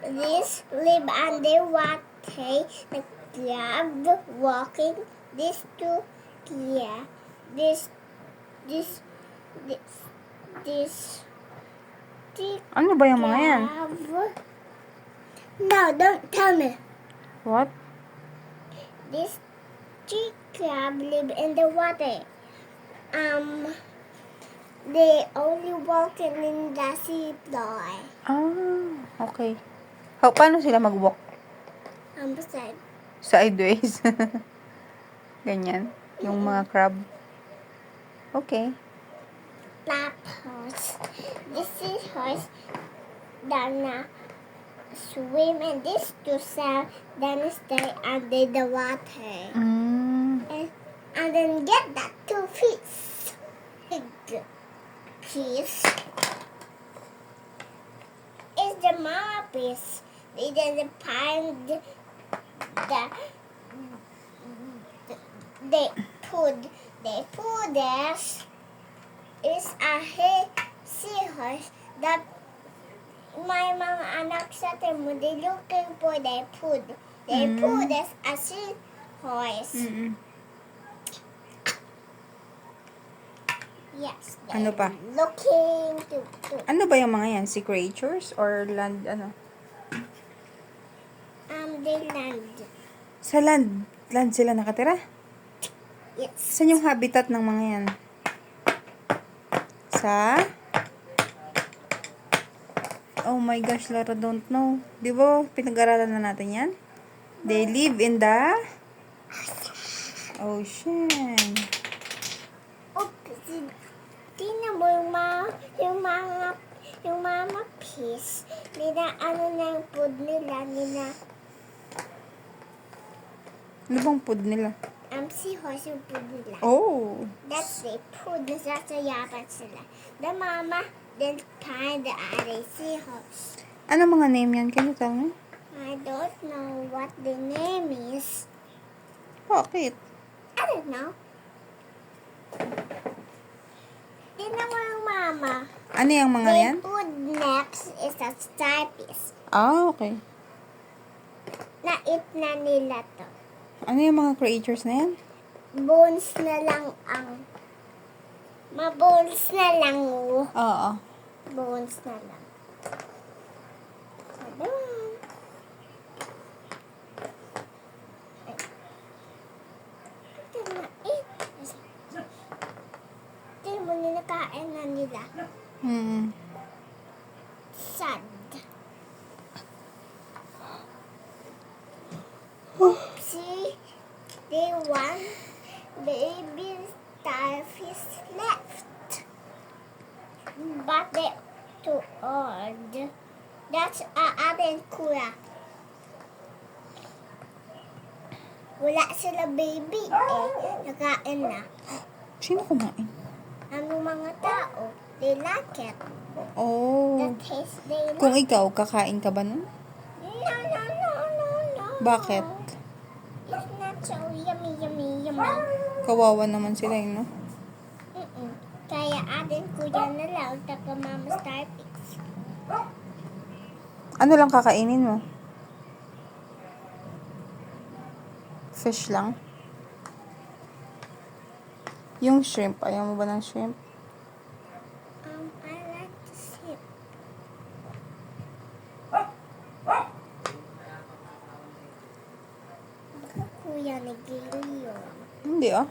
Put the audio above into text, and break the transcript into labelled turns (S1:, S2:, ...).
S1: These live underwater. The crab walking. These two here. This. This.
S2: Ano ba yung mga yan?
S1: Crab. No, don't tell me.
S2: What?
S1: These three crab live in the water. They only walking in the seafloor.
S2: Ah, okay. Paano sila mag-walk?
S1: Beside
S2: Sideways. Ganyan. Yung mga crab. Okay.
S1: platypus. This is horse. Dana swim and this two cell. Then stay under the water. And then get that 2 fish. Big piece is the mama piece. They didn't find the this is a seahorse that my mga anak sa temo, they looking for their food. Their food is a seahorse. Yes.
S2: Ano pa?
S1: Looking to.
S2: Ano ba yung mga yan? Sea creatures or land, ano?
S1: They land.
S2: Sa land. Land sila nakatira?
S1: Yes.
S2: Saan yung habitat ng mga yan? Sa? Oh my gosh, Lara, don't know. Di ba pinag-aralan na natin yan? They live in the ocean.
S1: Oops. Tingnan mo yung mama fish. Nila, ano na yung food nila.
S2: Ano bang food nila?
S1: Seahorse yung food nila.
S2: Oh.
S1: That's the food. Nasasayapan sila. The mama then find the other seahorse.
S2: Ano mga name yan? Can you tell me?
S1: I don't know what the name is.
S2: Bakit?
S1: I don't know. Tingnan mo yung mama.
S2: Ano yung mga yan?
S1: The food next is a starfish.
S2: Ah, okay.
S1: Na-eat na nila to.
S2: Ano yung mga creatures na yan?
S1: Bones na lang ang... Ma-bones na lang.
S2: Oo.
S1: Bones na lang. Ito na. Ito mo nilakain na nila. Sad. See, they one baby starfish left, but they too old. That's ating kuya. Wala sila baby nakain na.
S2: Sino kumain?
S1: Ang mga tao, they like it.
S2: Oh.
S1: The taste they like.
S2: Kung ikaw, kakain ka ba nun?
S1: No.
S2: Bakit?
S1: It's not so yummy.
S2: Kawawa naman sila yun, no?
S1: Kaya atin kuya na lang, taka mama starfish.
S2: Ano lang kakainin mo? Fish lang? Yung shrimp, ayaw mo ba ng shrimp?
S1: I like to sip. Baka kuya nagigil yun.
S2: Hindi ah.